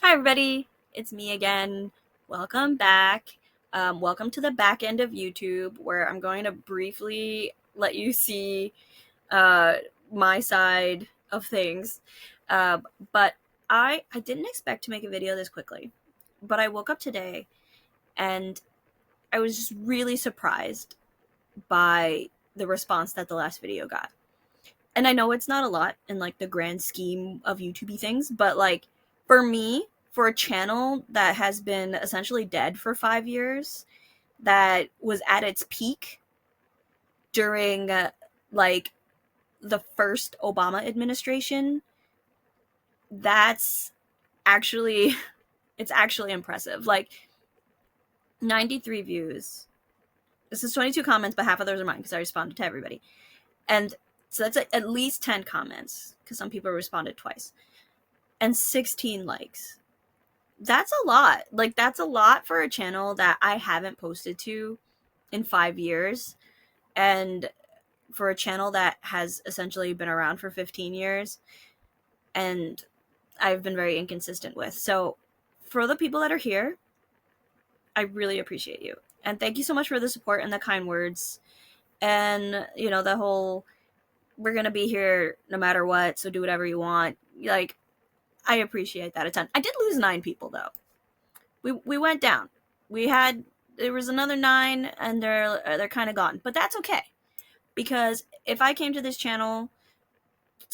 Hi, everybody. It's me again. Welcome back. Welcome to the back end of YouTube, where I'm going to briefly let you see uh, my side of things. Uh, but I didn't expect to make a video this quickly. But I woke up today and I was just really surprised by the response that the last video got. And I know it's not a lot in like the grand scheme of YouTubey things, but like for me, for a channel that has been essentially dead for 5 years, that was at its peak during like the first Obama administration, that's actually it's actually impressive. Like 93 views. This is 22 comments, but half of those are mine because I responded to everybody. And so that's at least 10 comments because some people responded twice. And 16 likes. That's a lot. Like, that's a lot for a channel that I haven't posted to in 5 years. And for a channel that has essentially been around for 15 years. And I've been very inconsistent with. So, for the people that are here, I really appreciate you. And thank you so much for the support and the kind words. And, the whole, we're going to be here no matter what, so do whatever you want. Like, I appreciate that a ton. I did lose 9 people, though. We went down. There was another 9 and they're kind of gone. But that's okay. Because if I came to this channel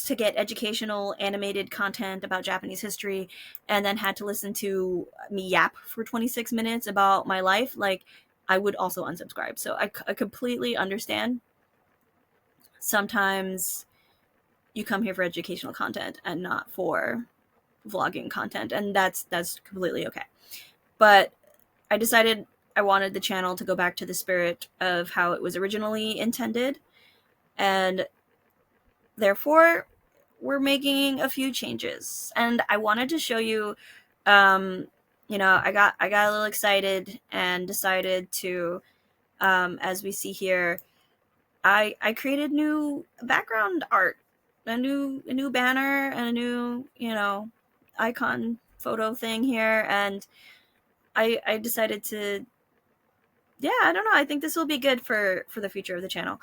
to get educational animated content about Japanese history and then had to listen to me yap for 26 minutes about my life, like, I would also unsubscribe. So I completely understand. Sometimes you come here for educational content and not for vlogging content, and that's completely okay. But I decided I wanted the channel to go back to the spirit of how it was originally intended, and therefore we're making a few changes. And I wanted to show you, I got a little excited and decided to, as we see here, I created new background art, a new banner, and a new icon photo thing here, and I decided to, yeah, I don't know, I think this will be good for the future of the channel.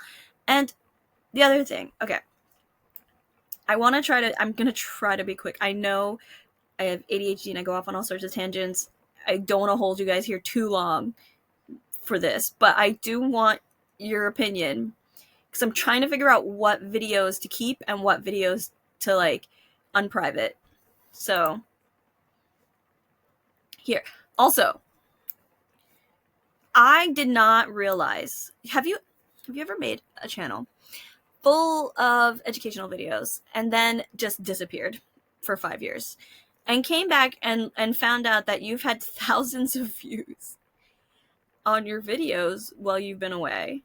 And the other thing, okay, I'm gonna try to be quick. I know I have ADHD and I go off on all sorts of tangents. I don't want to hold you guys here too long for this, but I do want your opinion because I'm trying to figure out what videos to keep and what videos to like unprivate. So here. Also, I did not realize. Have you ever made a channel full of educational videos and then just disappeared for 5 years and came back and found out that you've had thousands of views on your videos while you've been away?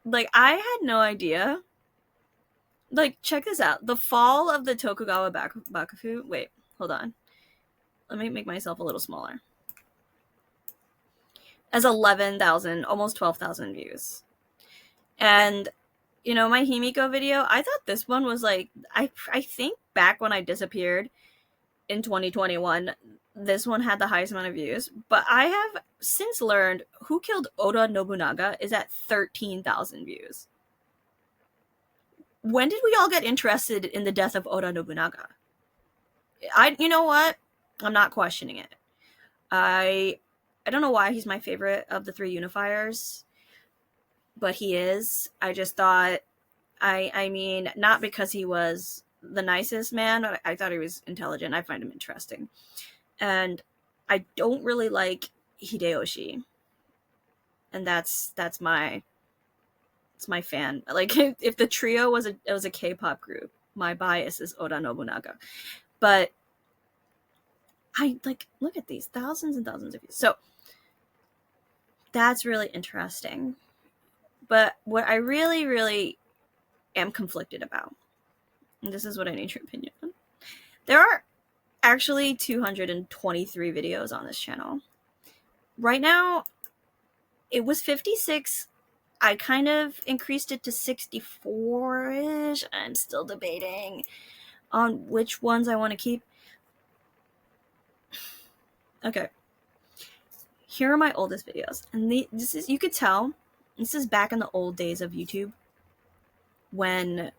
Like, I had no idea. Like, check this out. The fall of the Tokugawa Bakufu. Wait, hold on. Let me make myself a little smaller. As 11,000, almost 12,000 views. And my Himiko video, I thought this one was like, I think back when I disappeared in 2021, this one had the highest amount of views. But I have since learned Who Killed Oda Nobunaga is at 13,000 views. When did we all get interested in the death of Oda Nobunaga? You know what? I'm not questioning it. I don't know why he's my favorite of the 3 unifiers, but he is. I just thought, I mean, not because he was the nicest man. I thought he was intelligent. I find him interesting. And I don't really like Hideyoshi. And that's my fan. Like, if the trio was a K-pop group, my bias is Oda Nobunaga. But I like, look at these thousands and thousands of views. So that's really interesting. But what I really, really am conflicted about, and this is what I need your opinion on. There are actually 223 videos on this channel. Right now, it was 56. I kind of increased it to 64-ish. I'm still debating on which ones I want to keep. Okay. Here are my oldest videos. And this is, you could tell, this is back in the old days of YouTube when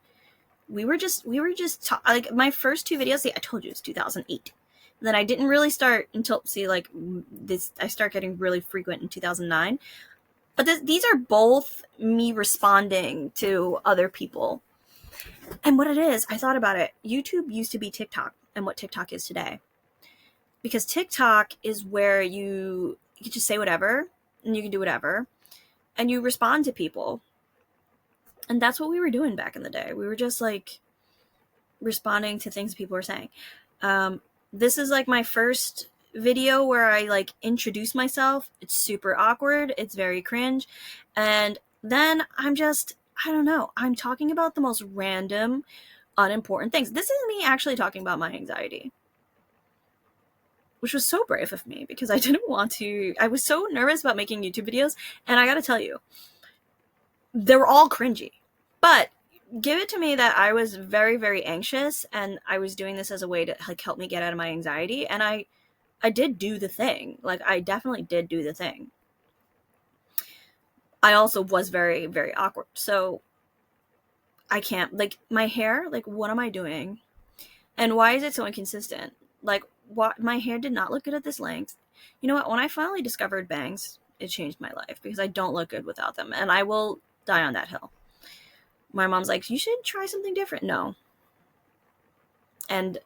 like my first two videos, see, I told you it's 2008. And then I didn't really start until, see, like this, I start getting really frequent in 2009. But these are both me responding to other people. And what it is, I thought about it. YouTube used to be TikTok and what TikTok is today. Because TikTok is where you can just say whatever and you can do whatever and you respond to people. And that's what we were doing back in the day. We were just like responding to things people were saying. This is like my first video where I like introduce myself. It's super awkward. It's very cringe. And then I don't know. I'm talking about the most random, unimportant things. This is me actually talking about my anxiety, which was so brave of me because I didn't want to. I was so nervous about making YouTube videos. And I got to tell you, they were all cringy. But give it to me that I was very, very anxious and I was doing this as a way to like help me get out of my anxiety. And I did do the thing. Like, I definitely did do the thing. I also was very, very awkward. So I can't, like, my hair, like, what am I doing? And why is it so inconsistent? Like, what? My hair did not look good at this length. You know what? When I finally discovered bangs, it changed my life because I don't look good without them. And I will die on that hill. My mom's like, you should try something different. No. And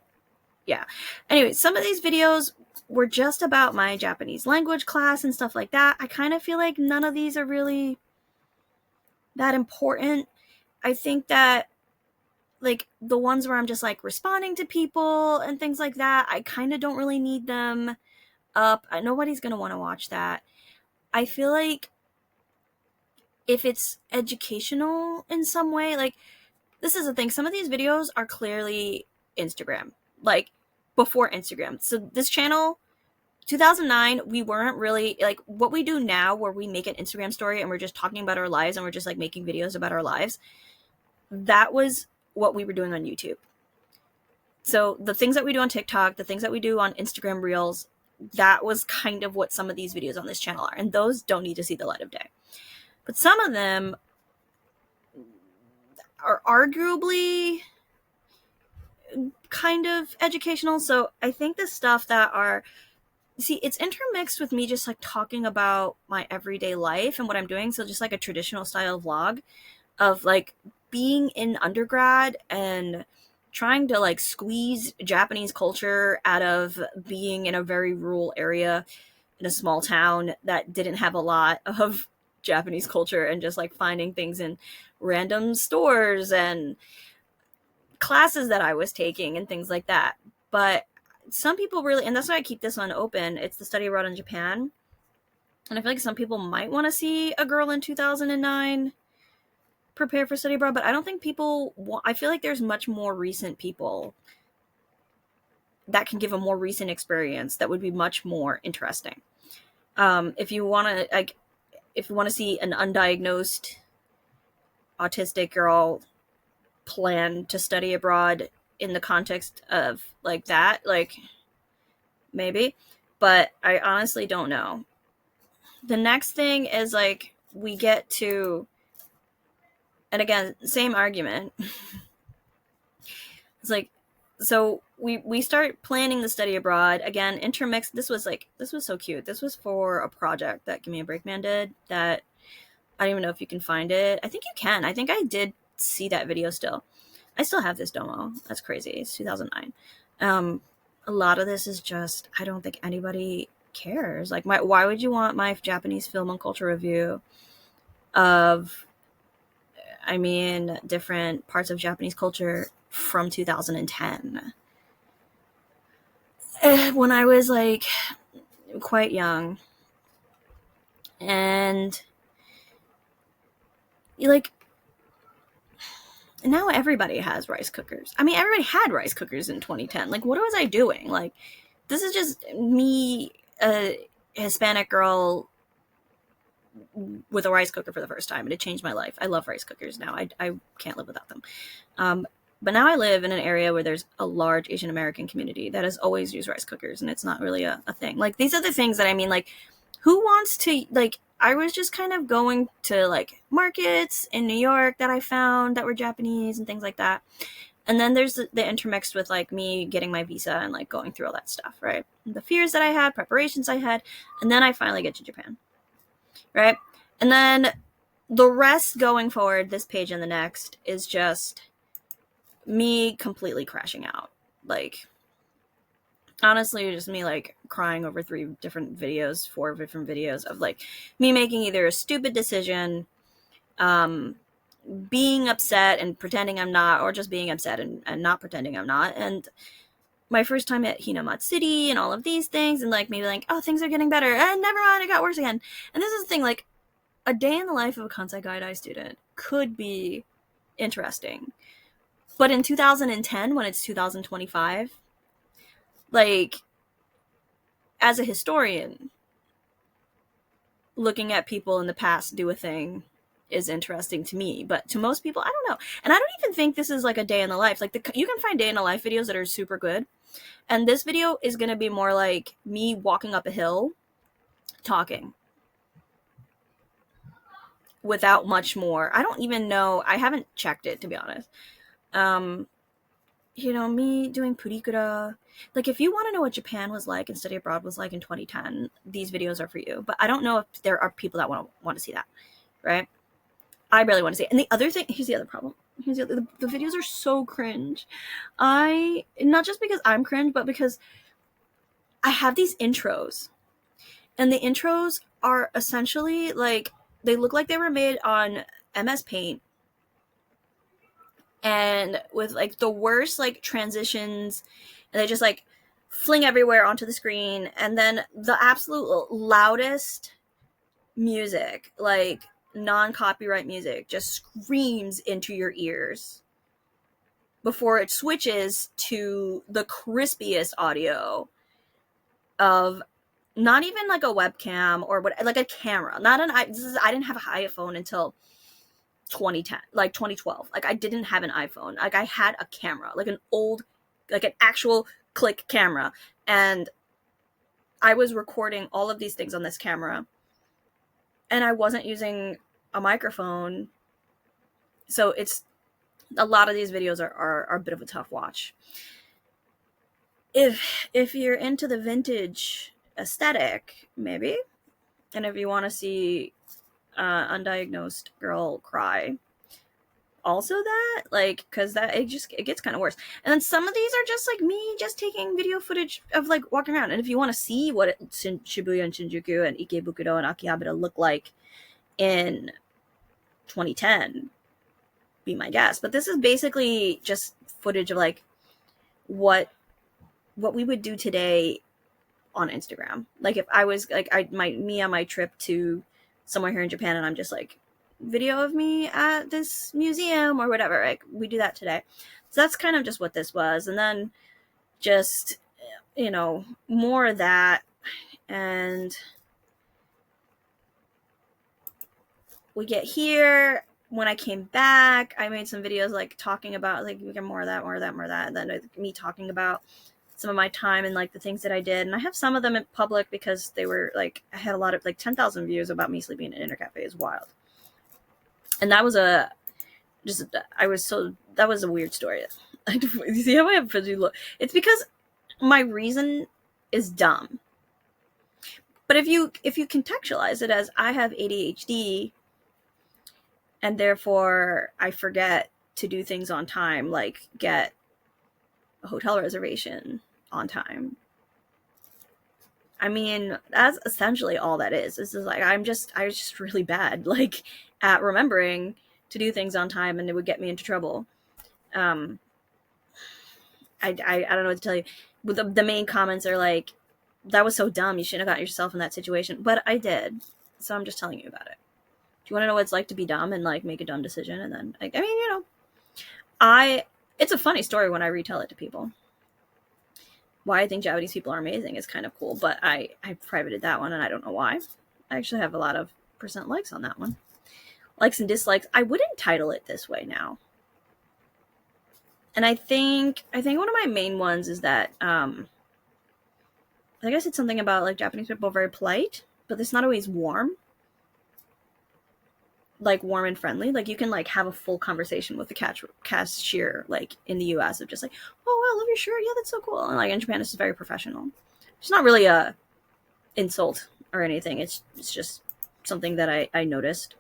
yeah. Anyway, some of these videos were just about my Japanese language class and stuff like that. I kind of feel like none of these are really that important. I think that like the ones where I'm just like responding to people and things like that, I kind of don't really need them up. Nobody's going to want to watch that. I feel like if it's educational in some way, like this is the thing, some of these videos are clearly Instagram, like before Instagram. So this channel, 2009, we weren't really like what we do now where we make an Instagram story and we're just talking about our lives and we're just like making videos about our lives. That was what we were doing on YouTube. So the things that we do on TikTok, the things that we do on Instagram Reels, that was kind of what some of these videos on this channel are. And those don't need to see the light of day. But some of them are arguably kind of educational. So I think the stuff that are, see, it's intermixed with me just like talking about my everyday life and what I'm doing. So just like a traditional style vlog of like being in undergrad and trying to like squeeze Japanese culture out of being in a very rural area in a small town that didn't have a lot of Japanese culture and just like finding things in random stores and classes that I was taking and things like that. But some people really, and that's why I keep this one open, it's the study abroad in Japan. And I feel like some people might want to see a girl in 2009 prepare for study abroad, but I don't think people want, I feel like there's much more recent people that can give a more recent experience that would be much more interesting. If you want to, like, if you want to see an undiagnosed autistic girl plan to study abroad in the context of like that, like maybe, but I honestly don't know. The next thing is like we get to, and again, same argument. It's like, so we start planning the study abroad again, intermixed. This was so cute. This was for a project that Give Me a Break Man did that I don't even know if you can find it. I think you can. I think I did see that video still. I still have this domo. That's crazy. It's 2009. A lot of this is just, I don't think anybody cares. Like, why would you want my Japanese film and culture review of, I mean, different parts of Japanese culture from 2010? When I was like quite young. And like, now everybody has rice cookers. I mean, everybody had rice cookers in 2010. Like, what was I doing? Like, this is just me, a Hispanic girl with a rice cooker for the first time, and it changed my life. I love rice cookers now. I can't live without them. But now I live in an area where there's a large Asian American community that has always used rice cookers, and it's not really a thing. Like, these are the things that I mean, like, who wants to, like, I was just kind of going to, like, markets in New York that I found that were Japanese and things like that. And then there's the intermixed with, like, me getting my visa and, like, going through all that stuff, right? The fears that I had, preparations I had, and then I finally get to Japan, right? And then the rest going forward, this page and the next, is just me completely crashing out. Like, honestly, just me, like, crying over 4 different videos of, like, me making either a stupid decision, being upset and pretending I'm not, or just being upset and not pretending I'm not. And my first time at Hinamat City and all of these things, and, like, maybe, like, oh, things are getting better, and never mind, it got worse again. And this is the thing, like, a day in the life of a Kansai Gaidai student could be interesting. But in 2010, when it's 2025, like, as a historian, looking at people in the past do a thing is interesting to me. But to most people, I don't know. And I don't even think this is, like, a day in the life. Like, you can find day in the life videos that are super good. And this video is going to be more like me walking up a hill, talking. Without much more. I don't even know. I haven't checked it, to be honest. You know, me doing purikura. Like, if you want to know what Japan was like and study abroad was like in 2010, these videos are for you. But I don't know if there are people that want to see that, right? I really want to see it. And the other thing, here's the other problem. The videos are so cringe. Not just because I'm cringe, but because I have these intros. And the intros are essentially, like, they look like they were made on MS Paint. And with, like, the worst, like, transitions, and they just, like, fling everywhere onto the screen, and then the absolute loudest music, like, non-copyright music, just screams into your ears before it switches to the crispiest audio of not even, like, a webcam or what, like, a camera, not an I didn't have an iPhone until 2010, like 2012. Like, I didn't have an iPhone. Like, I had a camera, like an old, like an actual click camera, and I was recording all of these things on this camera, and I wasn't using a microphone. So it's a lot of these videos are a bit of a tough watch. If you're into the vintage aesthetic, maybe, and if you want to see undiagnosed girl cry, also that, like, because that it gets kind of worse. And then some of these are just, like, me just taking video footage of, like, walking around. And if you want to see what Shibuya and Shinjuku and Ikebukuro and Akihabara look like in 2010, be my guest. But this is basically just footage of, like, what we would do today on Instagram. Like, if I was, like, me on my trip to somewhere here in Japan, and I'm just, like, video of me at this museum or whatever, like, we do that today. So that's kind of just what this was. And then just, you know, more of that. And we get here. When I came back, I made some videos, like, talking about, like, we get more of that. And then me talking about some of my time and, like, the things that I did. And I have some of them in public because they were, like, I had a lot of, like, 10,000 views about me sleeping in an intercafe. Is wild. And that was that was a weird story. You see how I have fuzzy look? It's because my reason is dumb. But if you contextualize it as I have ADHD, and therefore I forget to do things on time, like get a hotel reservation on time. I mean, that's essentially all that is. This is, like, I was just really bad, like, at remembering to do things on time, and it would get me into trouble. I don't know what to tell you. The main comments are like, that was so dumb, you shouldn't have got yourself in that situation. But I did. So I'm just telling you about it. Do you want to know what it's like to be dumb and, like, make a dumb decision? And then, I mean, you know, it's a funny story when I retell it to people. Why I think Japanese people are amazing is kind of cool, but I privated that one, and I don't know why. I actually have a lot of % likes on that one. Likes and dislikes. I wouldn't title it this way now. And I think one of my main ones is that I guess it's something about like Japanese people are very polite, but it's not always warm. Like warm and friendly. Like you can like have a full conversation with the cashier like in the US of just like, oh wow, I love your shirt. Yeah, that's so cool. And like in Japan it's just very professional. It's not really a insult or anything. It's just something that I noticed.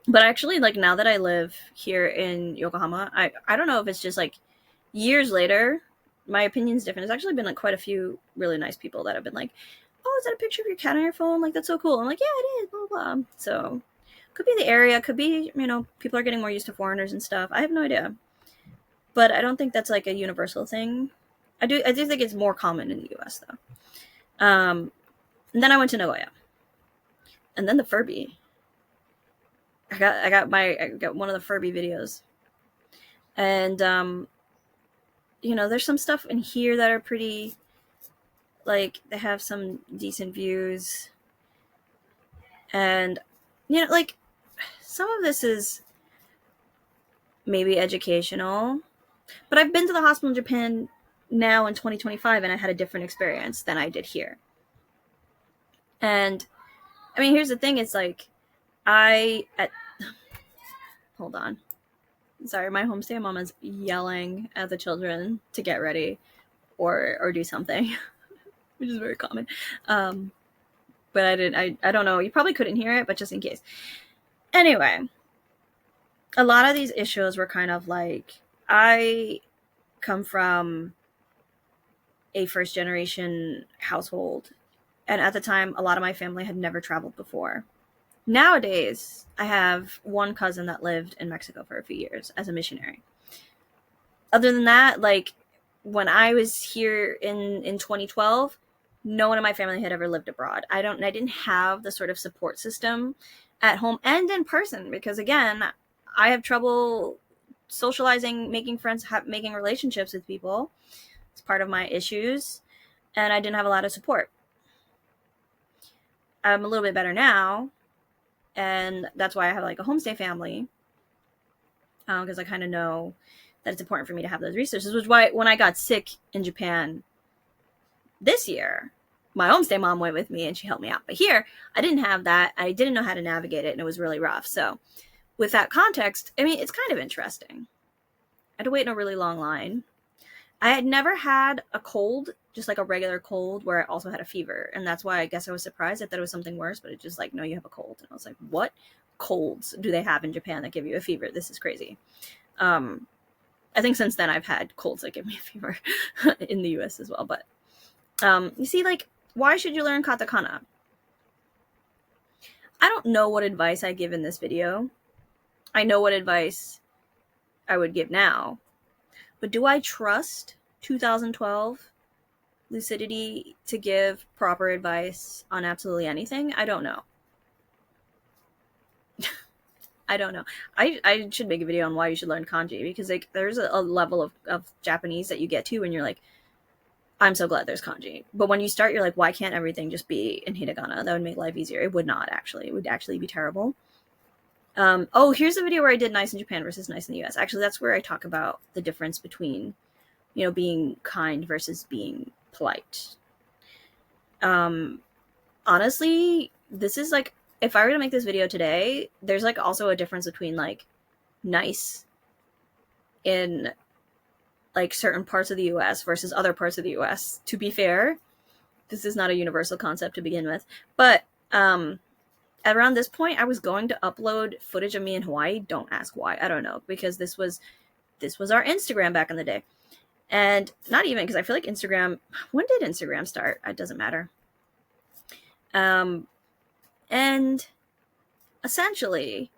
But actually like now that I live here in Yokohama, I don't know if it's just like years later, my opinion's different. There's actually been like quite a few really nice people that have been like, "Oh, is that a picture of your cat on your phone? Like that's so cool." I'm like, "Yeah, it is." Blah blah. Blah. So could be the area, could be people are getting more used to foreigners and stuff. I have no idea, but I don't think that's like a universal thing. I do think it's more common in the U.S. though. And then I went to Nagoya, and then the Furby. I got one of the Furby videos, and there's some stuff in here that are pretty, like they have some decent views, and like some of this is maybe educational, but I've been to the hospital in Japan now in 2025 and I had a different experience than I did here. And I mean, here's the thing, it's like I at hold on. Sorry, my homestay mom is yelling at the children to get ready or do something, which is very common. But I don't know. You probably couldn't hear it, but just in case. Anyway, a lot of these issues were kind of like, I come from a first generation household, and at the time, a lot of my family had never traveled before. Nowadays, I have one cousin that lived in Mexico for a few years as a missionary. Other than that, like when I was here in 2012, no one in my family had ever lived abroad. I didn't have the sort of support system at home and in person because again, I have trouble socializing, making friends, making relationships with people. It's part of my issues, and I didn't have a lot of support. I'm a little bit better now, and that's why I have like a homestay family, because I kind of know that it's important for me to have those resources, which is why when I got sick in Japan this year, my homestay mom went with me and she helped me out. But here, I didn't have that. I didn't know how to navigate it, and it was really rough. So with that context, I mean, it's kind of interesting. I had to wait in a really long line. I had never had a cold, just like a regular cold, where I also had a fever. And that's why I guess I was surprised. I thought it was something worse, but it's just like, no, you have a cold. And I was like, what colds do they have in Japan that give you a fever? This is crazy. I think since then I've had colds that give me a fever in the US as well. But you see, like, why should you learn katakana? I don't know what advice I give in this video. I know what advice I would give now. But do I trust 2012 lucidity to give proper advice on absolutely anything? I don't know. I don't know. I should make a video on why you should learn kanji, because like there's a level of Japanese that you get to and you're like, I'm so glad there's kanji. But when you start, you're like, why can't everything just be in hiragana? That would make life easier. It would not, actually. It would actually be terrible. Oh, here's a video where I did nice in Japan versus nice in the US. Actually, that's where I talk about the difference between, being kind versus being polite. Honestly, this is like, if I were to make this video today, there's like also a difference between like nice in like certain parts of the US versus other parts of the US. To be fair, this is not a universal concept to begin with, but around this point I was going to upload footage of me in Hawaii. Don't ask why. I don't know, because this was our Instagram back in the day. And not even because I feel like Instagram, when did Instagram start? It doesn't matter. And essentially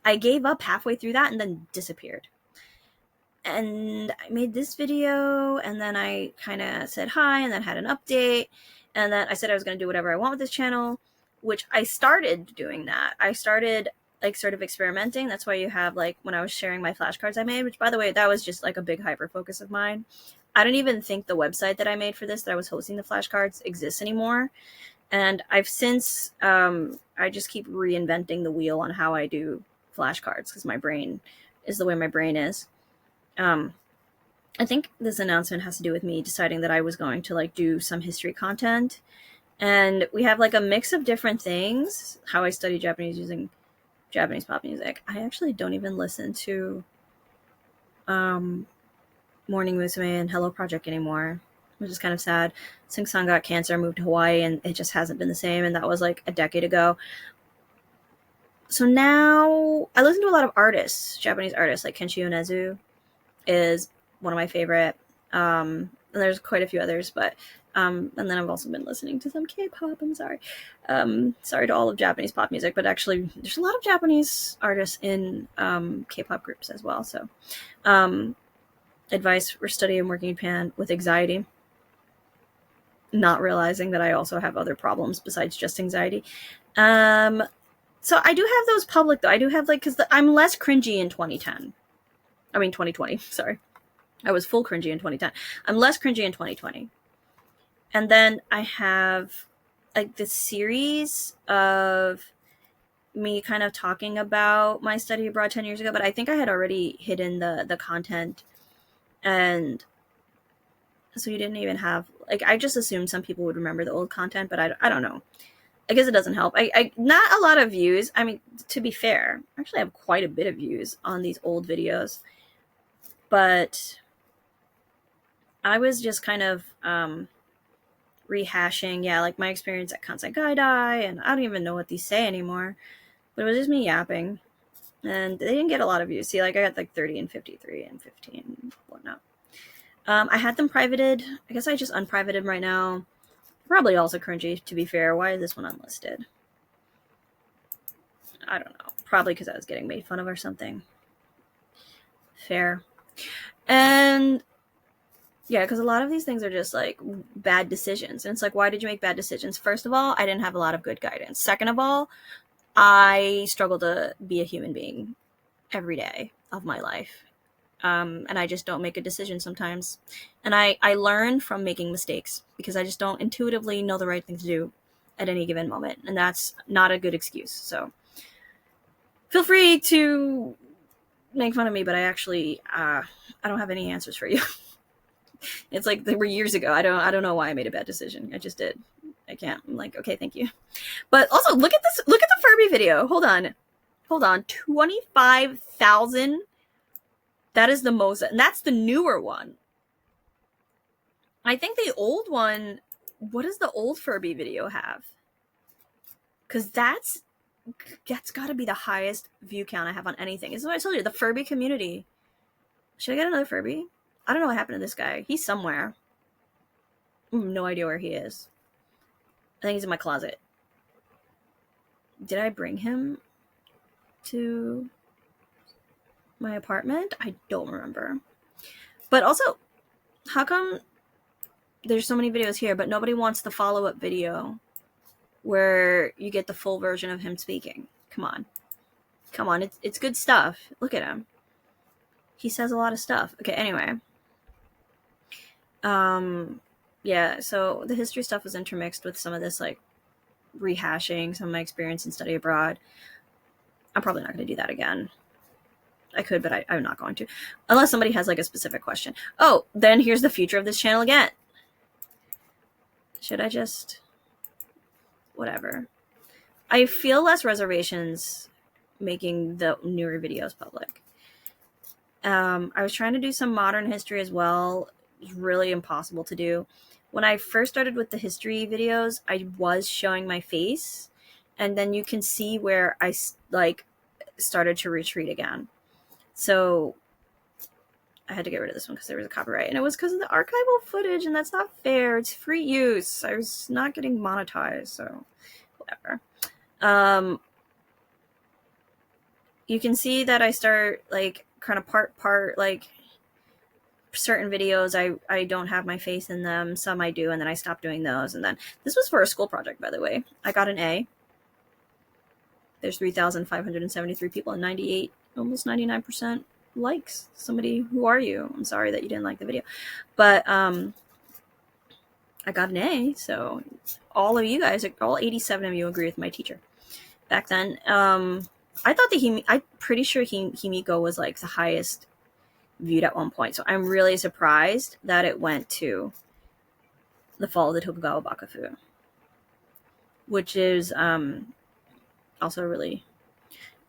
I gave up halfway through that and then disappeared. And I made this video, and then I kind of said hi, and then had an update, and then I said I was going to do whatever I want with this channel, which I started doing that. I started like sort of experimenting. That's why you have like when I was sharing my flashcards I made, which by the way, that was just like a big hyper focus of mine. I don't even think the website that I made for this, that I was hosting the flashcards, exists anymore. And I've since, I just keep reinventing the wheel on how I do flashcards because my brain is the way my brain is. Um, I think this announcement has to do with me deciding that I was going to like do some history content, and we have like a mix of different things. How I study Japanese using Japanese pop music. I actually don't even listen to um, Morning Musume and Hello Project anymore, which is kind of sad. Sing Song got cancer, moved to Hawaii, and it just hasn't been the same. And that was like a decade ago. So now I listen to a lot of artists, Japanese artists, like Kenshi Yonezu is one of my favorite. And there's quite a few others, but and then I've also been listening to some K-pop. I'm sorry, sorry to all of Japanese pop music, but actually there's a lot of Japanese artists in K-pop groups as well. So, advice for studying and working in Japan with anxiety, not realizing that I also have other problems besides just anxiety. Um, so I do have those public though. I do have like because I'm less cringy in 2010. I mean 2020. Sorry. I was full cringy in 2010. I'm less cringy in 2020. And then I have like this series of me kind of talking about my study abroad 10 years ago, but I think I had already hidden the content. And so you didn't even have, like, I just assumed some people would remember the old content, but I don't know. I guess it doesn't help. I not a lot of views. I mean, to be fair, I actually have quite a bit of views on these old videos. But I was just kind of rehashing, yeah, like my experience at Kansai Gaidai, and I don't even know what these say anymore. But it was just me yapping, and they didn't get a lot of views. See, like I got like 30 and 53 and 15 and whatnot. I had them privated. I guess I just unprivated them right now. Probably also cringy, to be fair. Why is this one unlisted? I don't know. Probably because I was getting made fun of or something. Fair. And yeah, because a lot of these things are just like bad decisions. And it's like, why did you make bad decisions? First of all, I didn't have a lot of good guidance. Second of all, I struggle to be a human being every day of my life. And I just don't make a decision sometimes. And I learn from making mistakes because I just don't intuitively know the right thing to do at any given moment. And that's not a good excuse. So feel free to make fun of me, but I actually, I don't have any answers for you. It's like they were years ago. I don't know why I made a bad decision. I just did. I can't. I'm like, okay, thank you. But also look at this. Look at the Furby video. Hold on. 25,000. That is the most, and that's the newer one. I think the old one. What does the old Furby video have? Because that's got to be the highest view count I have on anything. This is what I told you. The Furby community. Should I get another Furby? I don't know what happened to this guy. He's somewhere. I have no idea where he is. I think he's in my closet. Did I bring him to my apartment? I don't remember. But also, how come there's so many videos here, but nobody wants the follow-up video where you get the full version of him speaking? Come on, it's good stuff. Look at him. He says a lot of stuff. Okay, anyway. Yeah, so the history stuff was intermixed with some of this, like, rehashing some of my experience in study abroad. I'm probably not going to do that again. I could, but I'm not going to. Unless somebody has, like, a specific question. Oh, then here's the future of this channel again. Should I just... Whatever. I feel less reservations making the newer videos public. I was trying to do some modern history as well. It was really impossible to do. When I first started with the history videos, I was showing my face, and then you can see where I like started to retreat again. So I had to get rid of this one because there was a copyright, and it was because of the archival footage, and that's not fair. It's free use. I was not getting monetized, so whatever. You can see that I start like kind of part like certain videos I don't have my face in them, some I do, and then I stop doing those. And then this was for a school project, by the way. I got an A. There's 3,573 people and 98, almost 99% likes. Somebody, who are you? I'm sorry that you didn't like the video, but I got an A. So all of you guys, all 87 of you, agree with my teacher back then. I thought that I'm pretty sure Himiko was like the highest viewed at one point. So I'm really surprised that it went to the fall of the Tokugawa Bakufu, which is also really,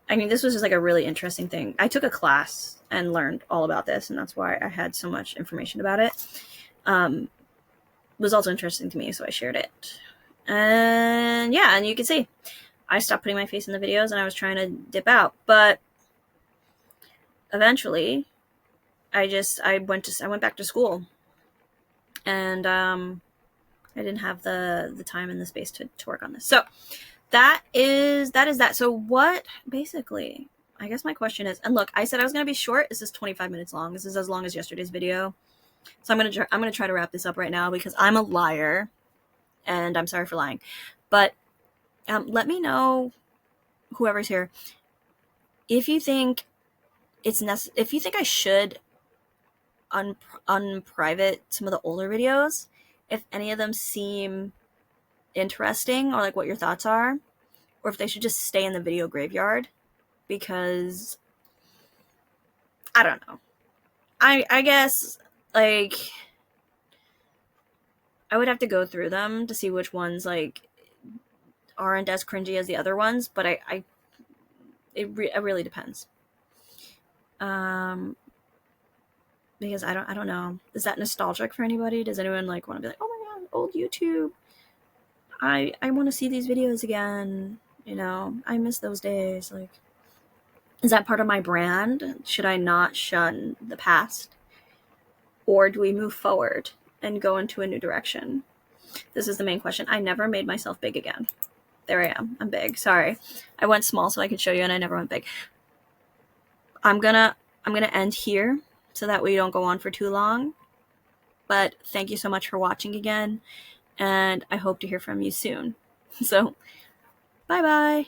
I mean, this was just like a really interesting thing. I took a class and learned all about this, and that's why I had so much information about it. It was also interesting to me, so I shared it. And yeah, and you can see I stopped putting my face in the videos and I was trying to dip out, but eventually I went back to school, and I didn't have the time and the space to work on this. So that is that. So what basically, I guess my question is, and look, I said I was going to be short. This is 25 minutes long. This is as long as yesterday's video. So I'm going to try to wrap this up right now because I'm a liar and I'm sorry for lying. But let me know, whoever's here, if you think it's if you think I should unprivate some of the older videos, if any of them seem interesting, or like what your thoughts are, or if they should just stay in the video graveyard, because I don't know. I guess like I would have to go through them to see which ones like aren't as cringy as the other ones, but it really depends. Because I don't know. Is that nostalgic for anybody? Does anyone like want to be like, oh my god, old YouTube? I want to see these videos again. You know, I miss those days. Like, is that part of my brand? Should I not shun the past? Or do we move forward and go into a new direction? This is the main question. I never made myself big again. There I am. I'm big. Sorry. I went small so I could show you, and I never went big. I'm gonna end here so that we don't go on for too long. But thank you so much for watching again, and I hope to hear from you soon. So, bye-bye.